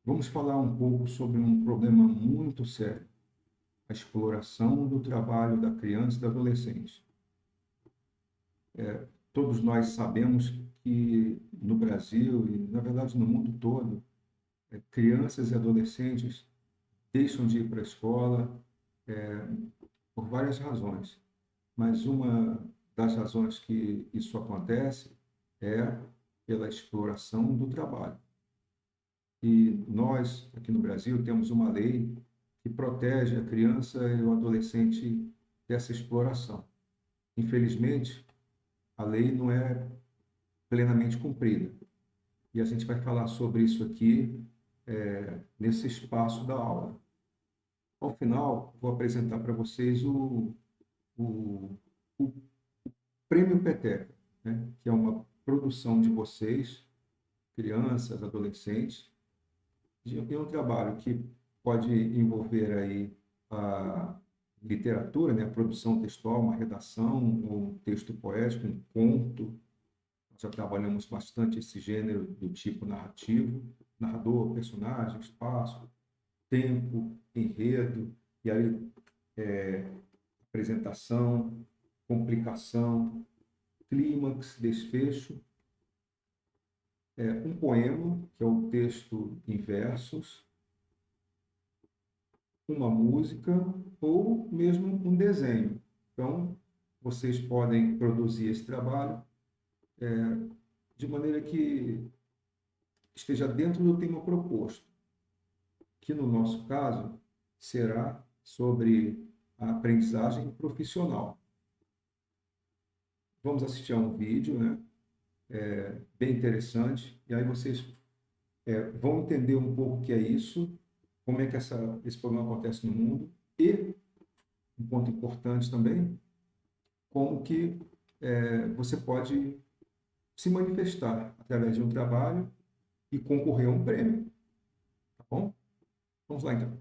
Vamos falar um pouco sobre um problema muito sério: a exploração do trabalho da criança e do adolescente. Todos nós sabemos que no Brasil e, na verdade, no mundo todo, crianças e adolescentes deixam de ir para a escola por várias razões. Mas uma das razões que isso acontece é pela exploração do trabalho. E nós, aqui no Brasil, temos uma lei que protege a criança e o adolescente dessa exploração. Infelizmente, a lei não é plenamente cumprida. E a gente vai falar sobre isso aqui nesse espaço da aula. Ao final, vou apresentar para vocês o Prêmio Peteca, né? Que é uma produção de vocês, crianças, adolescentes, é um trabalho que pode envolver aí a literatura, né, a produção textual, uma redação, um texto poético, um conto. Nós já trabalhamos bastante esse gênero do tipo narrativo, narrador, personagem, espaço, tempo, enredo, e aí apresentação, complicação, clímax, desfecho. Um poema, que é o texto em versos, uma música ou mesmo um desenho. Então, vocês podem produzir esse trabalho de maneira que esteja dentro do tema proposto, que no nosso caso será sobre a aprendizagem profissional. Vamos assistir a um vídeo, né? Bem interessante, e aí vocês vão entender um pouco o que é isso, como é que esse problema acontece no mundo, e, um ponto importante também, como que você pode se manifestar através de um trabalho e concorrer a um prêmio. Tá bom? Vamos lá, então.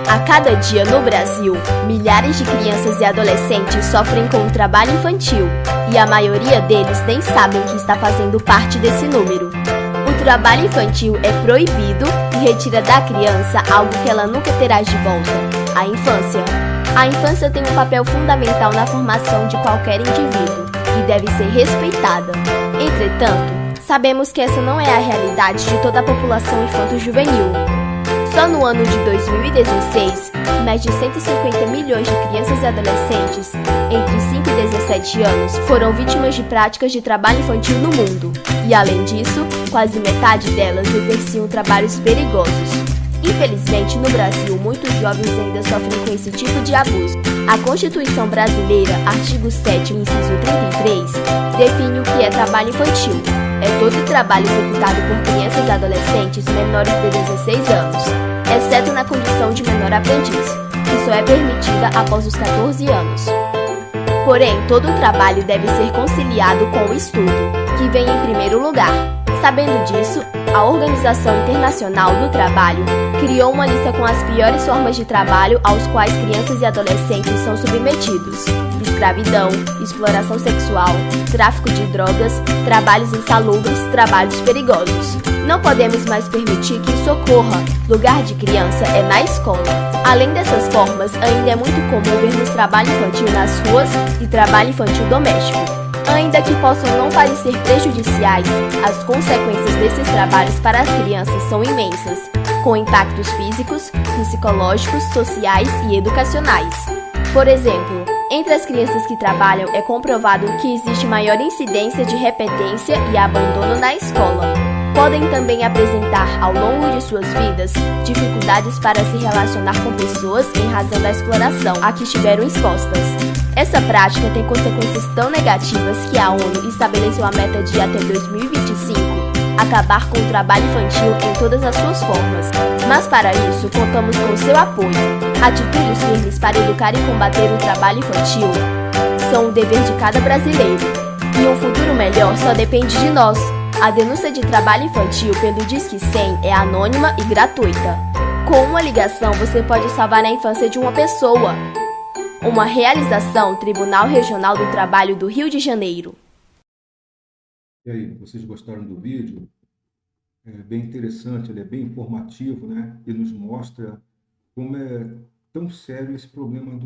A cada dia no Brasil, milhares de crianças e adolescentes sofrem com o trabalho infantil, e a maioria deles nem sabem que está fazendo parte desse número. O trabalho infantil é proibido e retira da criança algo que ela nunca terá de volta: a infância. A infância tem um papel fundamental na formação de qualquer indivíduo e deve ser respeitada. Entretanto, sabemos que essa não é a realidade de toda a população infanto-juvenil. Só no ano de 2016, mais de 150 milhões de crianças e adolescentes entre 5 e 17 anos foram vítimas de práticas de trabalho infantil no mundo. E além disso, quase metade delas exerciam trabalhos perigosos. Infelizmente, no Brasil, muitos jovens ainda sofrem com esse tipo de abuso. A Constituição Brasileira, artigo 7º, inciso 33, define o que é trabalho infantil. É todo trabalho executado por crianças e adolescentes menores de 16 anos, exceto na condição de menor aprendiz, que só é permitida após os 14 anos. Porém, todo o trabalho deve ser conciliado com o estudo, que vem em primeiro lugar. Sabendo disso, a Organização Internacional do Trabalho criou uma lista com as piores formas de trabalho aos quais crianças e adolescentes são submetidos: escravidão, exploração sexual, tráfico de drogas, trabalhos insalubres, trabalhos perigosos. Não podemos mais permitir que isso ocorra. Lugar de criança é na escola. Além dessas formas, ainda é muito comum vermos trabalho infantil nas ruas e trabalho infantil doméstico. Ainda que possam não parecer prejudiciais, as consequências desses trabalhos para as crianças são imensas, com impactos físicos, psicológicos, sociais e educacionais. Por exemplo, entre as crianças que trabalham é comprovado que existe maior incidência de repetência e abandono na escola. Podem também apresentar, ao longo de suas vidas, dificuldades para se relacionar com pessoas em razão da exploração a que estiveram expostas. Essa prática tem consequências tão negativas que a ONU estabeleceu a meta de, até 2025, acabar com o trabalho infantil em todas as suas formas. Mas para isso, contamos com o seu apoio. Atitudes firmes para educar e combater o trabalho infantil são um dever de cada brasileiro. E um futuro melhor só depende de nós. A denúncia de trabalho infantil pelo Disque 100 é anônima e gratuita. Com uma ligação, você pode salvar a infância de uma pessoa. Uma realização Tribunal Regional do Trabalho do Rio de Janeiro. E aí, vocês gostaram do vídeo? É bem interessante, ele é bem informativo, né? E nos mostra como é tão sério esse problema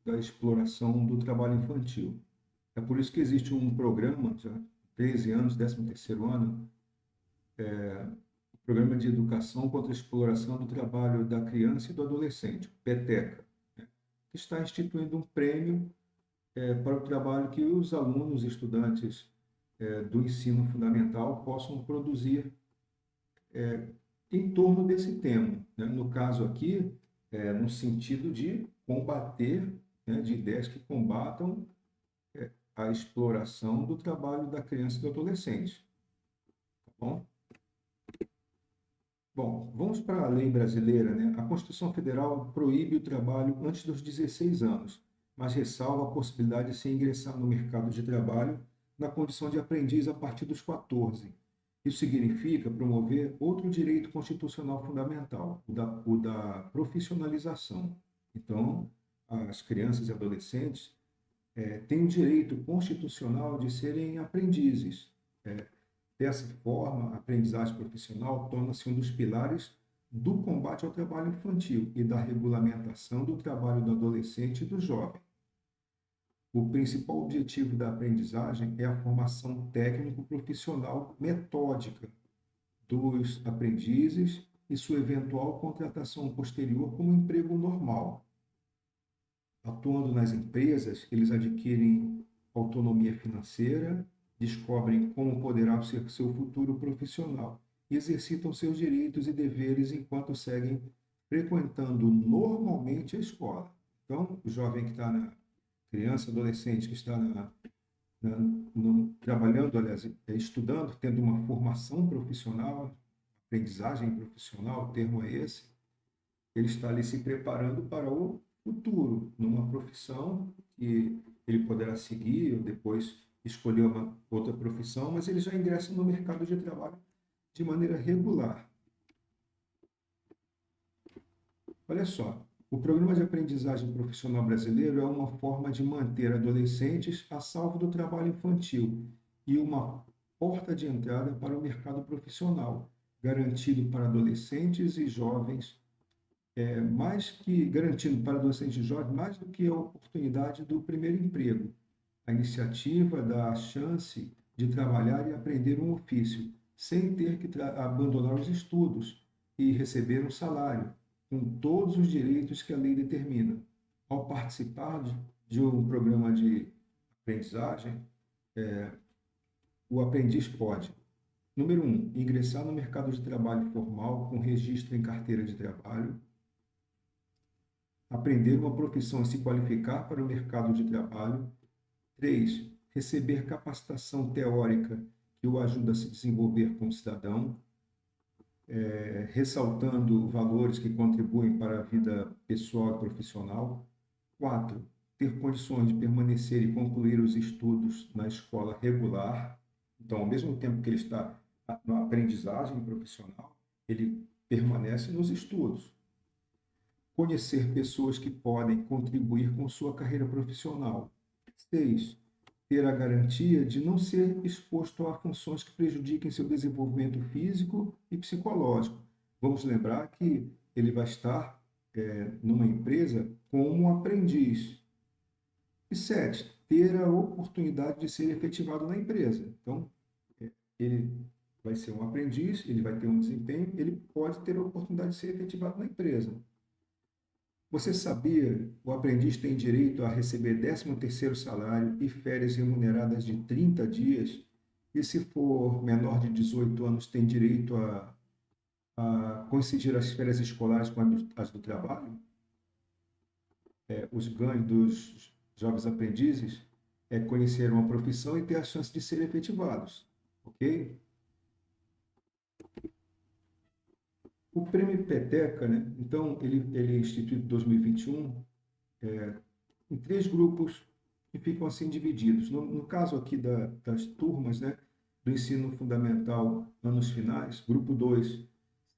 da exploração do trabalho infantil. É por isso que existe um programa, já 13 anos, 13º ano, Programa de Educação contra a Exploração do Trabalho da Criança e do Adolescente, PETECA, né? Que está instituindo um prêmio para o trabalho que os alunos e estudantes do ensino fundamental possam produzir em torno desse tema, né? No caso aqui, no sentido de combater, né, de ideias que combatam a exploração do trabalho da criança e do adolescente. Tá bom? Bom, vamos para a lei brasileira, né? A Constituição Federal proíbe o trabalho antes dos 16 anos, mas ressalva a possibilidade de se ingressar no mercado de trabalho na condição de aprendiz a partir dos 14. Isso significa promover outro direito constitucional fundamental, o da profissionalização. Então, as crianças e adolescentes têm o direito constitucional de serem aprendizes. Dessa forma, a aprendizagem profissional torna-se um dos pilares do combate ao trabalho infantil e da regulamentação do trabalho do adolescente e do jovem. O principal objetivo da aprendizagem é a formação técnico-profissional metódica dos aprendizes e sua eventual contratação posterior como emprego normal. Atuando nas empresas, eles adquirem autonomia financeira, descobrem como poderá ser seu futuro profissional e exercitam seus direitos e deveres enquanto seguem frequentando normalmente a escola. Então, o jovem que está na criança, adolescente que está trabalhando, aliás, estudando, tendo uma formação profissional, aprendizagem profissional, o termo é esse, ele está ali se preparando para o futuro, numa profissão que ele poderá seguir ou depois escolher uma outra profissão, mas ele já ingressa no mercado de trabalho de maneira regular. Olha só, o Programa de Aprendizagem Profissional Brasileiro é uma forma de manter adolescentes a salvo do trabalho infantil e uma porta de entrada para o mercado profissional, garantido para adolescentes e jovens, garantindo para adolescentes e jovens mais do que a oportunidade do primeiro emprego. A iniciativa dá a chance de trabalhar e aprender um ofício, sem ter que abandonar os estudos e receber um salário, com todos os direitos que a lei determina. Ao participar de um programa de aprendizagem, o aprendiz pode, número 1, ingressar no mercado de trabalho formal com registro em carteira de trabalho, aprender uma profissão e se qualificar para o mercado de trabalho. 3, receber capacitação teórica que o ajuda a se desenvolver como cidadão, ressaltando valores que contribuem para a vida pessoal e profissional. 4, ter condições de permanecer e concluir os estudos na escola regular. Então, ao mesmo tempo que ele está na aprendizagem profissional, ele permanece nos estudos. Conhecer pessoas que podem contribuir com sua carreira profissional. 6, ter a garantia de não ser exposto a funções que prejudiquem seu desenvolvimento físico e psicológico. Vamos lembrar que ele vai estar numa empresa como um aprendiz. E 7, ter a oportunidade de ser efetivado na empresa. Então, ele vai ser um aprendiz, ele vai ter um desempenho, ele pode ter a oportunidade de ser efetivado na empresa. Você sabia, o aprendiz tem direito a receber 13º salário e férias remuneradas de 30 dias, e se for menor de 18 anos, tem direito a coincidir as férias escolares com as do trabalho? Os ganhos dos jovens aprendizes é conhecer uma profissão e ter a chance de serem efetivados, ok? O prêmio Peteca, né? Então, ele é instituído em 2021 em 3 grupos que ficam assim divididos. No caso aqui das turmas, né, do ensino fundamental anos finais, grupo 2,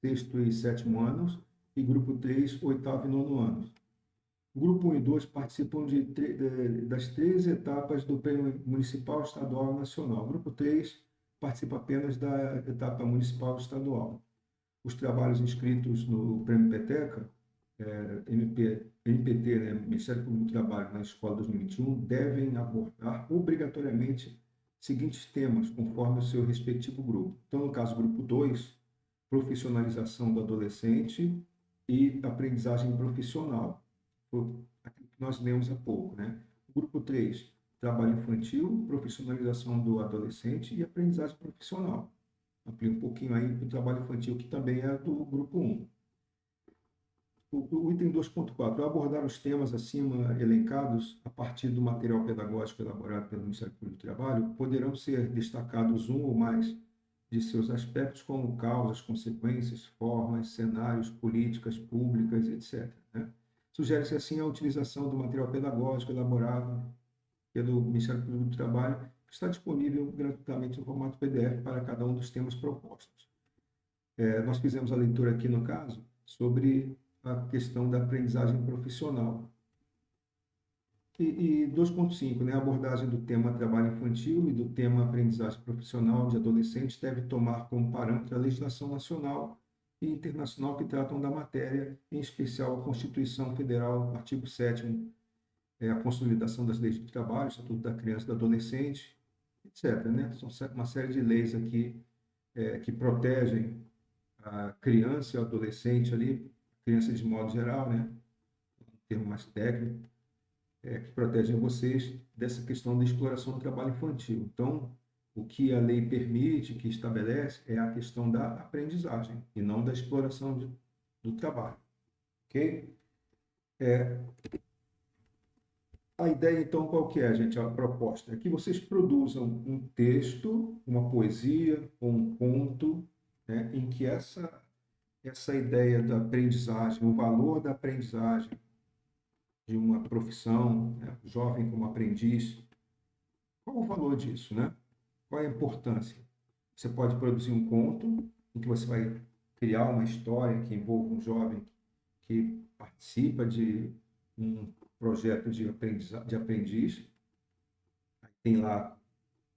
6º e 7º anos, e grupo 3, 8º e 9º anos. O grupo 1 e 2 participam das 3 etapas do Prêmio Municipal, Estadual e Nacional. O grupo 3 participa apenas da etapa municipal e estadual. Os trabalhos inscritos no Prêmio Peteca, MPT, né, Ministério Público do Trabalho, na Escola 2021, devem abordar obrigatoriamente seguintes temas, conforme o seu respectivo grupo. Então, no caso, grupo 2, profissionalização do adolescente e aprendizagem profissional. Aquilo que nós lemos há pouco, né? O grupo 3, trabalho infantil, profissionalização do adolescente e aprendizagem profissional. Amplia um pouquinho aí para o trabalho infantil, que também é do grupo 1. O item 2.4, abordar os temas acima elencados a partir do material pedagógico elaborado pelo Ministério Público do Trabalho, poderão ser destacados um ou mais de seus aspectos, como causas, consequências, formas, cenários, políticas públicas, etc. Né? Sugere-se, assim, a utilização do material pedagógico elaborado pelo Ministério Público do Trabalho, que está disponível gratuitamente no formato PDF para cada um dos temas propostos. Nós fizemos a leitura aqui, no caso, sobre a questão da aprendizagem profissional. E 2.5, né, a abordagem do tema trabalho infantil e do tema aprendizagem profissional de adolescentes deve tomar como parâmetro a legislação nacional e internacional que tratam da matéria, em especial a Constituição Federal, artigo 7º, a consolidação das leis do trabalho, o Estatuto da Criança e do Adolescente, etc. Né? São uma série de leis aqui que protegem a criança e o adolescente ali, criança de modo geral, né? Um termo mais técnico, que protegem vocês dessa questão da exploração do trabalho infantil. Então, o que a lei permite, que estabelece, é a questão da aprendizagem e não da exploração do trabalho. Ok? A ideia, então, qual que é, gente? A proposta é que vocês produzam um texto, uma poesia ou um conto, né, em que essa ideia da aprendizagem, o valor da aprendizagem de uma profissão, né, jovem como aprendiz, qual o valor disso, né? Qual é a importância? Você pode produzir um conto em que você vai criar uma história que envolva um jovem que participa de um projeto de aprendiz. Tem lá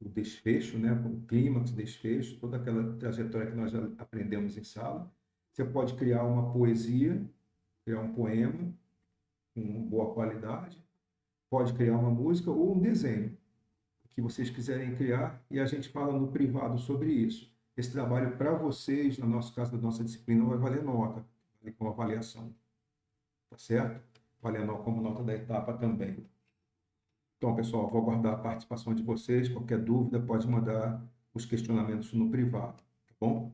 o desfecho, né? O clímax, desfecho, toda aquela trajetória que nós já aprendemos em sala. Você pode criar uma poesia, criar um poema com boa qualidade, pode criar uma música ou um desenho que vocês quiserem criar, e a gente fala no privado sobre isso. Esse trabalho, para vocês, no nosso caso da nossa disciplina, vai valer nota, com avaliação. Tá certo? Valendo como nota da etapa também. Então, pessoal, vou aguardar a participação de vocês. Qualquer dúvida, pode mandar os questionamentos no privado, tá bom?